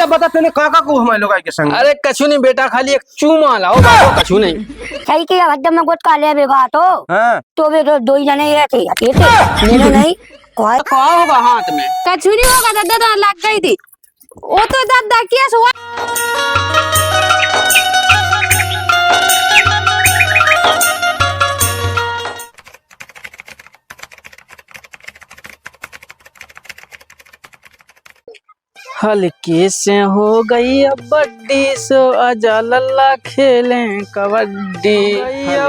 अच्छा बता तूने काका को हमारे लोग के संग। अरे कछु नहीं बेटा, खाली एक चूमा लाओ, बाबू कछु नहीं। सही किया हड्डम में गुटका ले बेगा तो वे तो दो ही जने ये थे अकेले मेरे नहीं कोई क्या होगा हाथ में? कछु नहीं होगा दादा, तो लग गई थी वो तो दादा क्या हुआ। हल्के से हो गई अब बड्डी सो आजा लल्ला खेलें कबड्डी,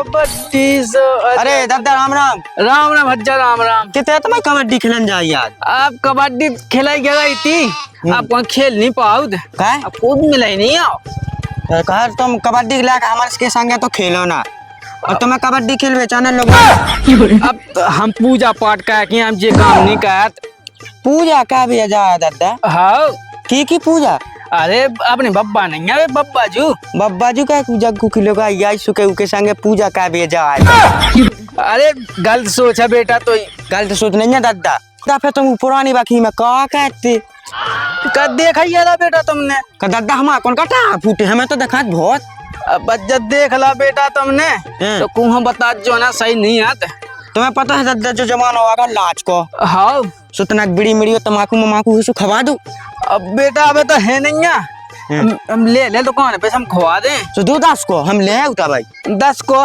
बड्डी सो अरे दादा राम राम। राम राम भज्जा राम राम। कितने तुम्हें कबड्डी खेलन जाए यार? आप कबड्डी खेलाई गई थी, आप वहाँ खेल नहीं पाओ, काय आप खुद मिला ही नहीं आओ। कह तुम कबड्डी लाके हमारे के संगे तो खेलो ना, और तुम्हें कबड्डी खेल बेचाने लोग। अब तो हम पूजा पाठ का कि हम ये काम नहीं कहत। पूजा का भी जा दादा? हाँ की पूजा? अरे अपने बब्बा नहीं है, बब्बा जू का जग्गू की लोग आई सुके उके संगे पूजा का भी जा। अरे गलत सोच है बेटा, तो गलत सोच नहीं है दादा। फिर तुम पुरानी बाकी में कहा कहते का देखा ही था बेटा तुमने? का दादा हम कौन कटा फूटे हमें तो देखा बहुत। अब जब देख ला बेटा तुमने तो कुछ बता जो ना सही नहीं आते। तुम्हें पता है दादा जो जमाना होगा लाज को? हाँ सुतना बीड़ी मिड़ी तम्बाकू ममाकू हुसु खवा दो। अब बेटा अब तो है नहीं है, हम ले दुकान पे हम खवा दें। तो दो 10 को हम ले उठा भाई। 10 को?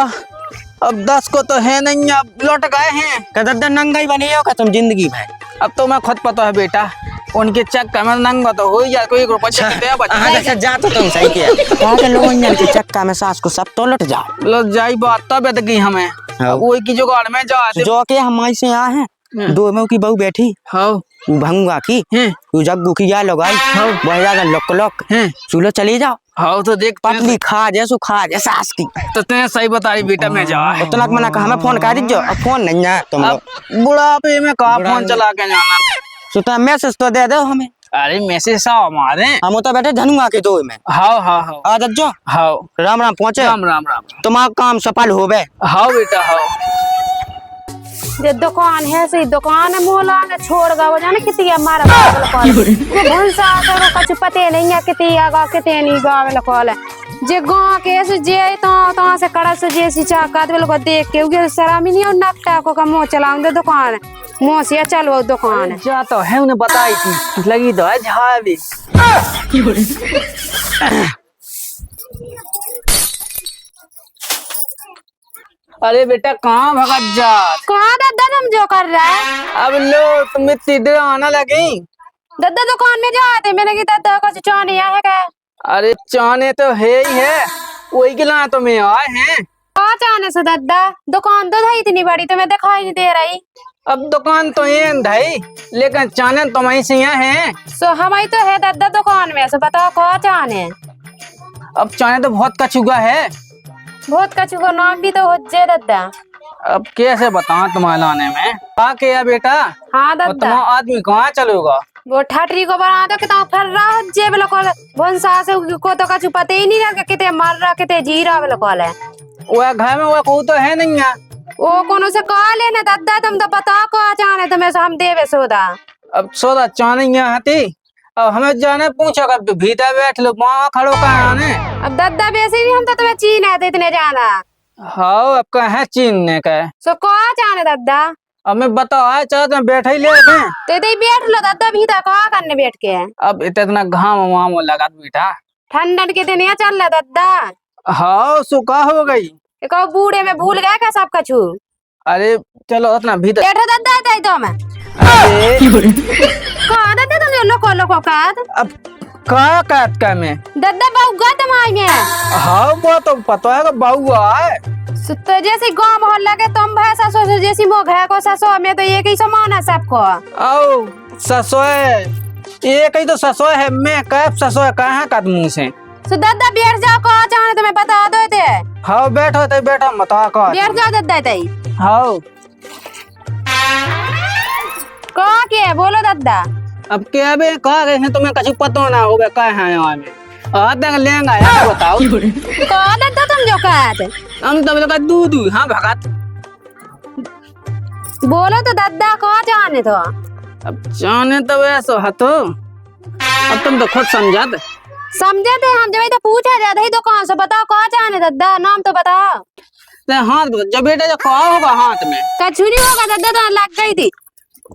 अब 10 को तो है नहीं, अब लौट गए हैं। का दादा नंगा ही बने हो का तुम जिंदगी भाई? अब तो मैं खुद पता है बेटा, उनके चक्कर में नंगा तो हो या कोई रुपया चलते बच्चा जा तो तुम सही किया। कहा के लोग के चक्का में सास को सब तो लौट जाओ। लो जाई बात तब है की हमें वही की जुगाड़ में जाते जो के हम से यहाँ हैं। दो में की बहू बैठी हाँ भंगा की जग्गू की जा लगाई वह ज्यादा लोक चूल्हो चली जाओ। हाँ तो देख पतली खा जैसो खा जैसा सास की। तो तेने सही बता रही बेटा, मैं जा उतना मना कहा हमें फोन कर दीजिए। अब फोन नहीं है तुम बुढ़ापे में कहा फोन चला के जाना। सुता मैसेज तो दे दो हमें। अरे मैसेज साहब हमारे हम तो बैठे धनुआ के दो में। हाँ हाँ हाँ आ जो हाँ राम राम पहुँचे। राम राम राम। तुम्हारा काम सफल हो गए। हाँ बेटा हाँ। ये दुकान है सही दुकान है, मोला ने छोड़ गया जाने कितनी हमारा भूसा तो कुछ पते नहीं है कितनी आगा कितने नहीं गावे लकोल है जे गांव के से जे तो से कड़ा से जे सी चाका तो लोग देख के उगे शरामी नहीं और नकटा को का मुंह चलाऊं दे दुकान मुंह से चलो दुकान जा तो है उन्हें बताई थी लगी तो है झाड़ी। अरे बेटा कहाँ भगत जा? कहाँ दादा तुम जो कर रहा है? अब लो तुम इतनी आना लगी। दादा दुकान में जाते मैंने की दादा कुछ चाने है क्या? अरे चाने तो है ही है, वही के लाए तो मैं आए हैं। कहाँ चाने से दादा? दुकान तो है इतनी बड़ी तुम्हें दिखाई नहीं दे रही। अब दुकान तो ये भाई लेकिन चाने तो वहीं से हैं। सो हमारी तो है दादा दुकान में, से बताओ कहाँ चाने? अब चाने तो बहुत कछुआ है, बहुत कछु का नाम भी तो हो जे दादा। अब कैसे बताऊं तुम्हारे लाने में क्या किया बेटा? हाँ दादा। तुम्हारा आदमी कहाँ चलेगा? वो ठटरी को बना दो कितना फर रहा हो जे बिल्कुल भंसा से को तो कछु पता ही नहीं रहा कितने मार रहा कितने जी रहा बिल्कुल है। वो घर में वो कोई तो है नहीं है। वो कौन से कहा लेना दादा तुम तो बताओ कहाँ जाने तुम्हें हम देवे सोदा। अब सोदा चाने यहाँ थी, अब हमें जाने पूछो कब तो भीतर बैठ लो वहाँ खड़ो कहाँ ने। अब दादा वैसे भी हम तो तुम्हें चीन है इतने जाना। हाँ अब कहाँ चीनने का है? सो कहाँ जाने दादा? अब मैं बताओ चलो तुम बैठ ही ले तो इधर बैठ लो दादा भीतर कहाँ करने बैठ के। अब इतना घाम वाम लगा बेटा, ठंडन के दिन यहाँ चल रहा दादा। हाँ सुखा हो गई। कहो बूढ़े में भूल गया क्या सब कछु? अरे चलो उतना भीतर बैठो दादा तो मैं कहाँ दादा तुम लोको लोको काद अब क्या काट का में दादा बाउगा तुम्हारी में। हाँ वो तो पता है बाउआ है। तो जैसे गांव मोहल्ला के तुम भैंसा ससुर जैसी मोह है को ससुर में तो एक ही समान है सबको। आओ ससुर एक ही तो ससुर है, मैं कब ससुर कहाँ का मुँह से। तो दादा बैठ जाओ कहाँ जाने तुम्हें बता दो थे। हाँ बैठो तो बैठो बता कहाँ बैठ जाओ दादा तई। हाँ कहाँ के बोलो दादा? अब क्या बे कहाँ गए हैं तुम्हें कछु पता ना हो क्या है यहाँ में आते लेंगा यार बताओ। कहाँ दादा तुम जो कहते? हम तो लगा दूध हाँ भगत। बोलो तो दादा कहाँ जाने तो? अब जाने तो वैसा है तो अब तुम तो खुद समझा दे। समझे थे हम जब तो पूछा जाता ही दुकान से, बताओ कहाँ जाने दादा, नाम तो बताओ। हाथ जब बेटा जो कहा होगा हाथ में कछु नहीं होगा दादा, तो लग गई थी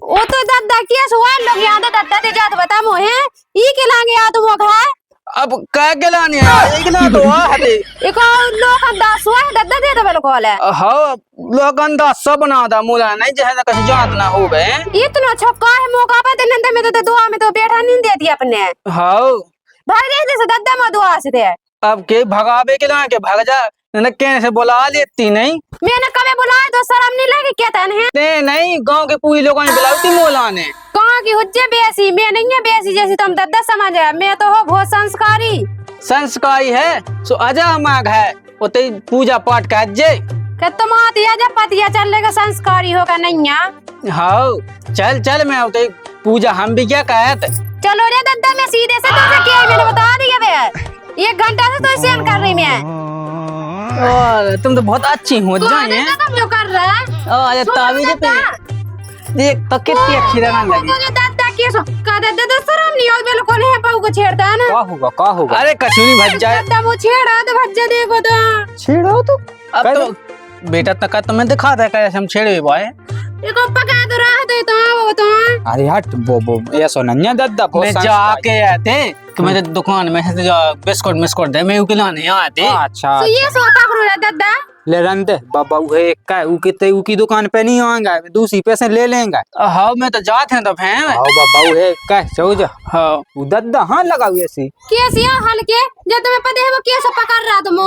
वो तो दादा किया सुहान लोग यहाँ तो दादा दे जात बता मोहे ई के लागे आ तुम है। अब क्या के लाने है एक ला तो है एक और लोग अंदाज हुआ है दादा दे दे बोलो कॉल है। हाँ लोग अंदाज सब बना दा मुला नहीं जैसे कहीं जात ना हो गए इतना छक्का है मौका पे दिन में तो दुआ में तो बैठा नहीं देती अपने। हाँ भाग गए थे दादा में दुआ से थे। अब के भगावे के लाके भाग जा न कैसे बुला लेती नहीं मैंने कभी बुलाया तो शर्म नहीं लगी क्या तन है ते नहीं गांव के पूरी लोगों ने बुलाती मोला ने कहाँ की हुज्जे बेसी, मैं नहीं है बेसी जैसी तुम दादा समझ है, मैं तो हो बहुत संस्कारी संस्कारी है सो अजा मांग है उते पूजा पाठ कर जे कि तुम आती जब पतिया चलेगा संस्कारी होगा नहीं है। हाँ चल चल मैं उते पूजा हम भी क्या कहते चलो रे दादा मैं सीधे से तो किया मैंने बता दिया बे 1 घंटा से तो सेम कर रही मैं। और तुम तो बहुत अच्छी हो जाए तुम जो कर रहा है अरे तावीज़ पे देख तो कितनी अच्छी लगने लगी दादा के सो का दादा तो शर्म नहीं हो बिल्कुल है पाऊ को छेड़ता है ना का होगा अरे कचूरी भज जाए दादा वो छेड़ा तो भज जा देखो तो छेड़ो तो अब तो बेटा तक तो मैं दिखा दे कैसे हम छेड़े बॉय देखो पका तो रहा तो वो तो अरे हट वो ये सोनन्या दादा मैं जाके आते कि मैं दुकान में से बिस्कुट दे मैं उकलाने आते अच्छा तो ये सोता करो दादा ले रंदे बाबा वो का उकी दुकान पे नहीं आएगा दूसरी पैसे ले लेंगे। हाँ मैं तो जाते हैं तो फैन आओ बाबा वो है का चौज हाँ वो दादा हाँ लगा हुए सी कैसे हल्के जब तुम्हें पता है वो कैसे पकड़ रहा तुम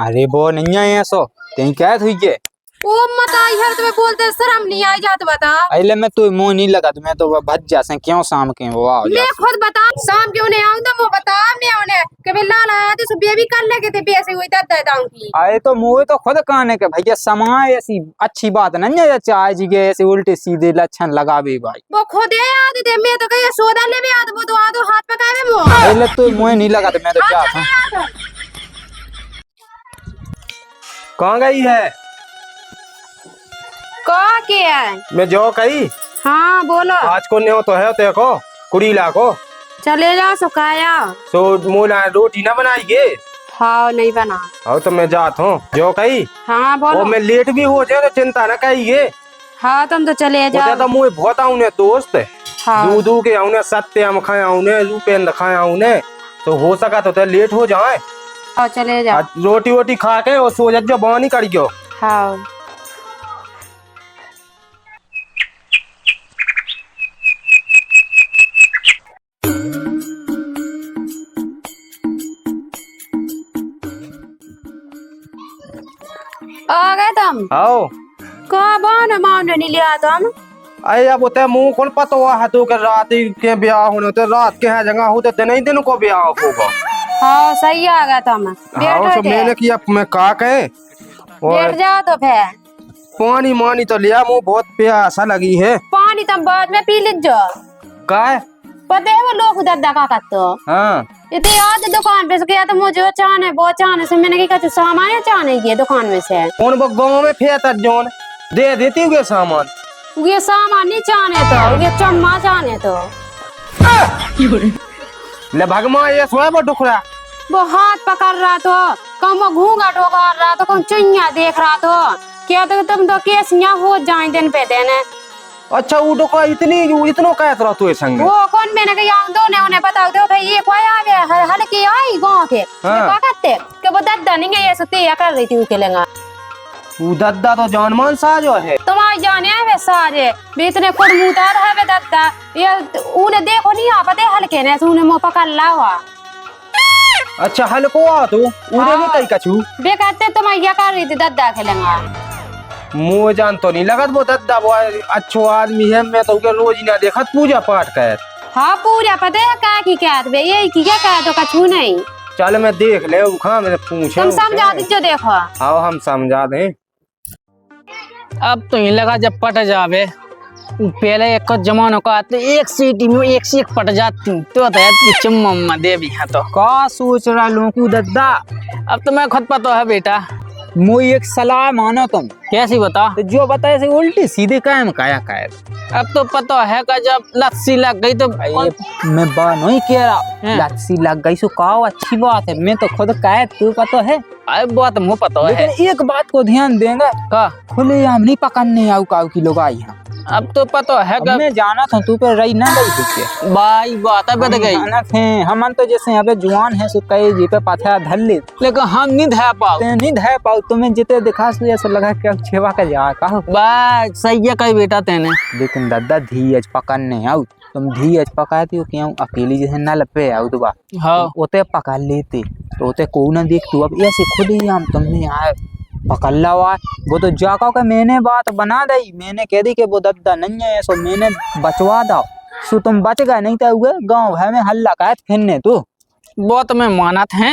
अरे वो नहीं है सो तेई क्या हुई है ओ मत आई है तुम्हें बोलते शर्म नहीं आई जात बता अरे मैं तो मुंह नहीं लगा तो मैं तो भज जा से क्यों शाम के वो आओ मैं खुद बता शाम क्यों नहीं आऊं तो मैं बता मैं उन्हें कि मैं लाल आया तो सुबह भी कर लेके थे पैसे हुई दादा दाऊ की अरे तो मुंह तो खुद कहने के भैया समाए ऐसी अच्छी बात नहीं है चाय जी के ऐसे उल्टे सीधे लक्षण लगावे भाई वो खुद याद थे मैं तो कहीं सोदा ले भी आद वो तो आ तो हाथ पकाए में मुंह अरे तो मुंह नहीं लगा तो मैं तो जा था कहाँ गई है? का के है मैं जो कही हाँ बोलो आज को न्यो तो है देखो कुड़ीला को चले जाओ सुखाया सो मोला रोटी ना बनाई गे हाँ नहीं बना और तो मैं जात हूँ जो कही हाँ वो बोलो मैं लेट भी हो जाए तो चिंता ना कहिए हाँ तुम तो चले जाओ तो मुझे बहुत आऊने दोस्त हाँ दूध के आऊने सत्यम खाए आऊने रूपेंद्र खाए आऊने तो हो सका तो लेट हो जाए हाँ चले जाओ रोटी वोटी खा के और सो जो बानी करियो हाँ आ गए तुम आओ कहाँ बान माउंट नहीं लिया तुम अरे अब होते मुंह कौन पता हुआ है तो रात के ब्याह होने तो रात के है जगह होते तो नहीं दिन को ब्याह होगा। हाँ सही आ गया तुम हाँ बैठो तो मैंने किया मैं का कहे बैठ जाओ तो फिर पानी मानी तो लिया मुँह बहुत प्यासा लगी है पानी तुम बाद में पी लीजो का है? पता है वो लोग दादा का तो हाँ इतने याद दुकान पे से गया तो मुझे चाने बहुत चाने से मैंने क्या कुछ सामान चाने की दुकान में से कौन वो गाँव में फेंता जोन दे देती हुए सामान ये सामान नहीं चाने तो ये चम्मा चाने तो ले भगमा ये सोए वो डुखरा वो हाथ पकड़ रहा तो कम वो घूंघट उगाड़ रहा तो कम चुइया देख रहा तो क्या तो तुम तो केसियां हो जाए दिन पे दिन अच्छा वो डुखरा इतनो कहत रहा तू संग वो कौन मैंने कहा दो ने उन्हें बताओ दो भाई ये कोई आ गया हल्की आई गाँव के क्या करते कि वो दादा नहीं है ये सुतिया कर रही थी उसके लेंगा वो दादा तो जानमान साजो है तुम्हारी जाने है वे सारे भी इतने कुड़मुतार है वे दादा ये उन्हें देखो नहीं आ पते हल्के ने उन्हें मुंह पकड़ ला हुआ अच्छा हल्को आ तू उन्हें भी कई कछु वे कहते तुम्हारी क्या कर रही थी दादा खेलेंगा मुँह जान तो नहीं लगत वो दादा वो अच्छो आदमी है मैं तो उके रोज ही ना देखत पूजा पाठ कर हाँ पूरा पता है क्या की क्या वे ये की क्या कहा तो कछु नहीं चल मैं देख ले खा मैंने पूछे तुम समझा दीजिए देखो हाँ हम समझा दें अब तो ही लगा जब पट जावे पहले एक जमानों का आते एक सीटी में एक से एक पट जाती तो चम्मा देवी है तो का सोच रहा लोगों दादा अब तो मैं खुद पता है बेटा मुझे एक सलाह मानो तुम, कैसी बता। तो जो बताए से उल्टी सीधे कायम काया काया। अब तो पता है का जब लस्सी लग गई तो ये मैं बात नहीं कह रहा, हैं? लस्सी लग गई सो कहो अच्छी बात है, मैं तो खुद काया तू पता है। अरे बात मुझे पता है। लेकिन एक बात को ध्यान देंगे, का खुले आम नहीं पकड़ने आऊ काऊ की लोग आई हैं। अब तो पता है अब मैं जाना था तू पे रही ना गई पीछे भाई बात बद गई, जाना थे हम तो जैसे अबे जुआन है सो कई जी पे पाथा धर ले लेकिन हम नहीं धा पाओ। ते नहीं धै पाऊ, तुम्हें जिते दिखा सो ऐसा लगा कि अब छेवा का जा कहो। बस सही है कही बेटा तेने। लेकिन दादा धीरज पकड़ने आऊ, तुम धीरज पकाती हो क्यों अकेली जैसे ना लपे आऊ दुबा। हाँ ओते पकड़ लेते तो ओते को ना देख तू, अब ऐसे खुद ही हम तुमने आए पकड़ ला हुआ। वो तो जाका का मैंने बात बना दी, मैंने कह दी कि वो दद्दा नहीं है सो मैंने बचवा दो, सो तुम बच गए, नहीं तो हुए गाँव भर में हल्ला का फिरने तू। वो तो मैं मानत है।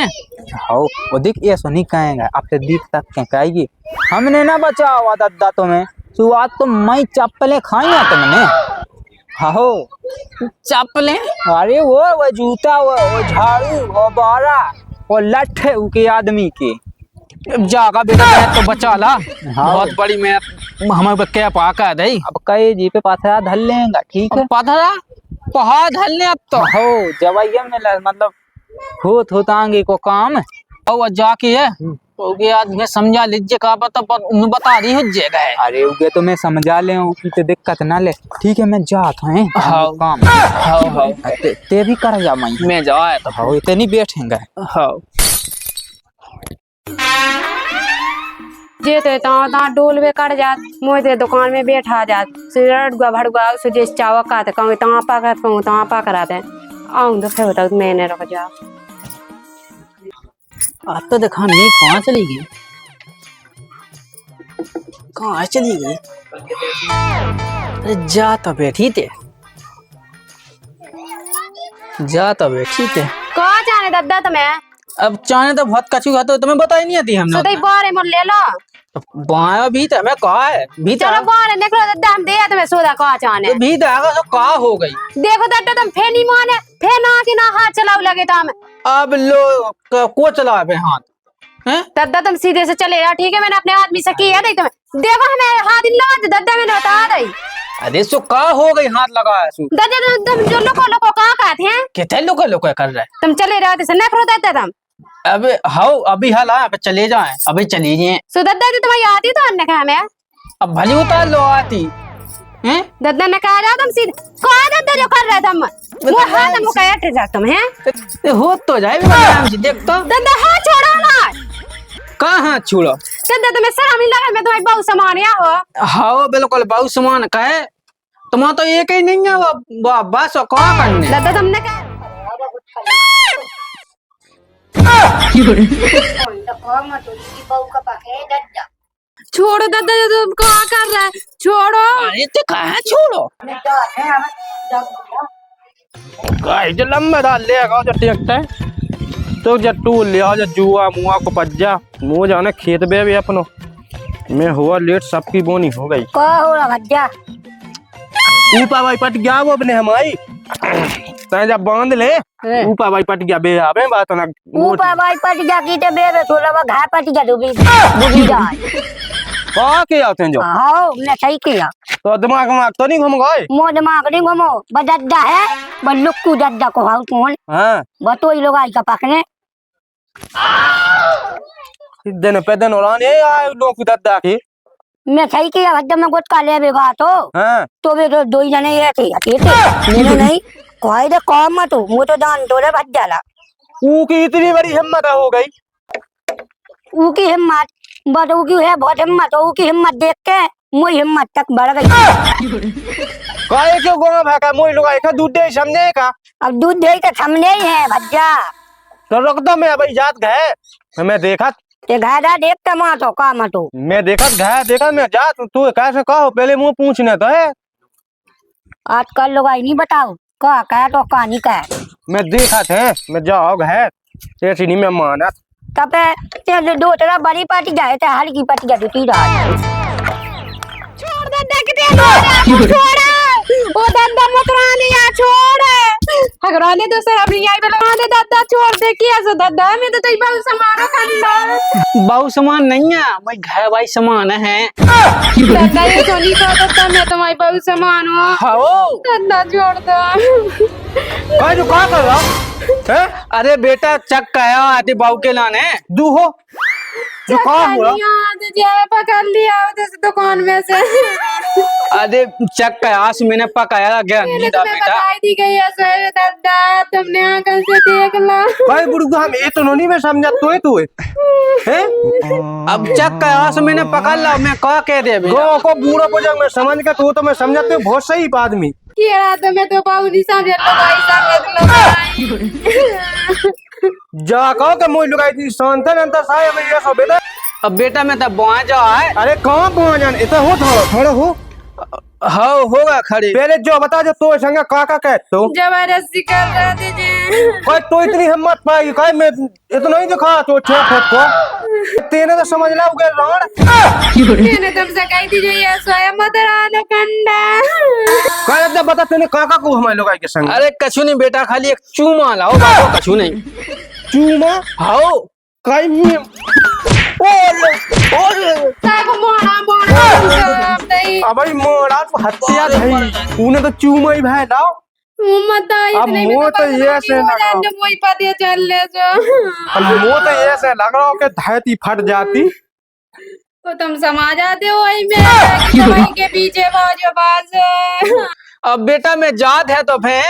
हाँ वो दिख ऐसा नहीं कहेंगे, अब तो दिख तक क्या कहेगी हमने ना बचा हुआ दद्दा तुम्हें, सो आज तो मैं चप्पलें खाई हैं तुमने। हाँ चप्पलें, अरे वो जूता वो झाड़ू वो बारा वो लठ है उनके आदमी के। जागा बेटा मैं तो बचा ला। हाँ। बहुत बड़ी मैं हमारे पे क्या पाका दई। अब कई जी पे पाथा धर लेंगे, ठीक है। पथरा पहाड़ धरने अब तो हो जवाइया में मतलब होतांगे को काम और जाके है ओके आज मैं समझा लीजिए का बता रही हो जगह है। अरे उगे तो मैं समझा ले उसकी तो दिक्कत ना ले, ठीक है मैं जाता है हाँ। काम हाँ ते भी कर जा मैं जाए तो हाँ इतने नहीं बैठेंगे। हाँ जे तो ता डोल में कट जात, मोते दुकान में बैठा जात, सिरट गुआ भड़गुआ सुजे चावा का ते कहूं ता पा कर कहूं ता पा कराते आऊं तो फिर बता मैंने रुक जा। आज तो देखा नहीं कहाँ चली गई, कहाँ चली गई। अरे जा तो बैठी थे, जा तो बैठी थे। कहाँ जाने दद्दा तुम्हें? अब चाहे तो बहुत कचू खाते हो, तुम्हें बताई नहीं आती हम सो लोग। बारे मोर ले लो, बाया भी तो मैं कहा है भी चलो बारे निकलो दद्दा हम दे तुम्हें सोदा कहाँ जाने। भी देगा तो कहा हो गई। देखो दद्दा तुम फेनी माने फेना के ना हाथ चलाओ लगे तुम। अब लो को चला पे हाथ हैं? दद्दा तुम सीधे से चले यार, ठीक है मैंने अपने आदमी से किया नहीं तुम्हें, देखो हमें हाथ इन लगा दद्दा मैंने बता दी। अरे सो का हो गई हाथ लगाया सु दद्दा तुम जो लोको लोको कहाँ कहते हैं, कितने लोग कर रहे हैं। तुम चले रहे थे न करो दद्दा तुम। अबे हाँ अभी हाल अब चले जाए, अभी चली जाए। सो दद्दा जी तुम्हारी आती तो अन्य कहा मैं अब भली उतार लो आती हैं? दद्दा ने कहा जा तुम सीधे कहा दद्दा जो कर रहे तुम वो हाथ हम कह हट जा तुम हैं ते हो तो जाए आराम से देख तो। दद्दा हाथ छोड़ो ना, कहाँ हाथ छोड़ो दद्दा तुम्हें शर्म नहीं लगा मैं तुम्हारी बहुत सामान हो। हाँ बिल्कुल बहुत समान का है, तुम्हारा तो एक ही नहीं है वो बस कहाँ करने। दद्दा तुमने कहा छोड़ो दद्दा तुम कहाँ कर रहे हैं, छोड़ो। अरे तो कहाँ छोड़ो गाय जो लंबे डाल ले आगा जो देखते हैं तो जट्टू ले आ जुआ मुआ को पज्जा मुँह जाने खेत बे भी अपनो मैं हुआ लेट सबकी बोनी हो गई। का हो रहा भज्जा ऊपर भाई पट गया वो अपने हमारी तय जब बांध ले ऊपर भाई पट गया बे आबे बात ना ऊपर भाई पट जा की ते बेबे थोड़ा वा घाय पट जा डूबी बुझी जाए। का के आते हैं जो हाँ हमने सही किया, तो दिमाग में तो नहीं घूम गए। मो दिमाग नहीं घुमो बदद्दा है बल्लुक्कू दद्दा को हाउ कौन हाँ बतो ही लोग आई का पकने दिन पे दिन उड़ान ये आए लोग दद्दा की। मैं सही किया भज्जा में कुछ काले बेगा हाँ तो वे तो दो ही जने ये थे मैंने नहीं कोई दे कौन मत मु तो दान तोड़े भज्जा ला ऊ की इतनी बड़ी हिम्मत हो गई। ऊ की हिम्मत बट ऊ की है बहुत हिम्मत, ऊ की हिम्मत देख के मुझे हिम्मत तक बढ़ गई। काहे क्यों गोवा भागा मोई लोग आए का दूध दे समझे का अब दूध दे तो सामने ही है भज्जा तो रुक दो मैं अभी जात गए मैं देखा ते घाटा देखता मातो का मतो मैं देखा मैं जात तू कैसे कहो पहले मुंह पूछने तो है आजकल लोग आई नहीं बताओ का कह तो कहानी का मैं देखा थे मैं जाओ है ऐसी नहीं मैं माना तब ते दो तरह बड़ी पार्टी जाए थे हल्की पार्टी जाती थी रात छोड़ दद्दा कितने छोड़ ओ दद्दा मत रानी यार छोड़ हगराने तो सर अपनी आई बेला दे दादा छोड़ दे किया सो दादा मैं तो तई बहुत समारो खंडा बहु सामान नहीं है, मैं घर भाई सामान है। दादा ये सोनी का दादा मैं तुम्हारी बहुत समान हूँ हाओ दादा छोड़ दो काय जो का कर रहा है? अरे बेटा चक आया आते बाऊ के लाने। दू हो जो का हुआ? पकड़ लिया उधर से दुकान में से अरे चक आया मैंने पकाया गया मैंने नहीं था तुम्हें बेटा। बताई दी गई है सर दादा तुमने आंखों से देख लो भाई बुढ़ू हम ये तो नहीं में समझा तो है अब चक आया मैंने पकड़ ला, मैं कहा कह दे अभी। गो को बूढ़ा बजंग में समझ के तो मैं समझाते हो बहुत सही आदमी। किया तो मैं तो बहुत नहीं समझ लो भाई समझ लो जा कहो के मोई लुगाई थी शांत अंतर साय में ये सब बेटा। अब बेटा मैं तब बुआ जा है। अरे कहां पहुंच जान इतना हो थोड़ा हो हाँ होगा खड़ी। पहले जो बता जो तो संग काका कह तो जबरदस्ती कर रहे थे जी भाई तो इतनी हिम्मत पाई काय मैं इतना ही दिखा तो छे फट को तेने तो समझ ला उगे राण मैंने तुमसे कही थी जो ये स्वयं मत रानो कंडा काय अब बता तूने काका को हमारे लोग के संग। अरे कछु नहीं बेटा, खाली एक चूमा लाओ बाबू, कछु नहीं। चूमा हाओ काय में ताको मोड़ा मोड़ा नहीं अबे मोड़ा तो हत्या धई तूने तो चूमा ही भाई लाओ मत अब इतने मुंह तो ये से लगा वही पता चल ले जो अब मुंह तो ये से लग रहा हो कि धरती फट जाती। तो तुम समा जाते हो वही में वही के पीछे बाजो बाज अब बेटा मैं जात है तो फिर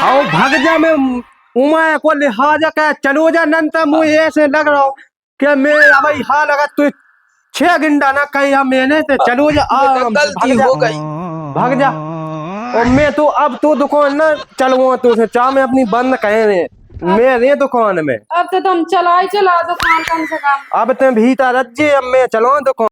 आओ भाग जा मैं उमा को लिहाजा का चलो जा नंतर मुझे ऐसे लग रहा हो कि मैं अब यहाँ लगा तू 6 घंटा ना कहीं हम मैंने तो चलो जा गलती हो गई। भाग जा और मैं तो अब तो दुकान ना चलवा तो चाह मैं अपनी बंद कहे मैं रे दुकान में। अब तो तुम चला दुकान कम से कम अब तुम भीतर रज्जे अब मैं चलो दुकान।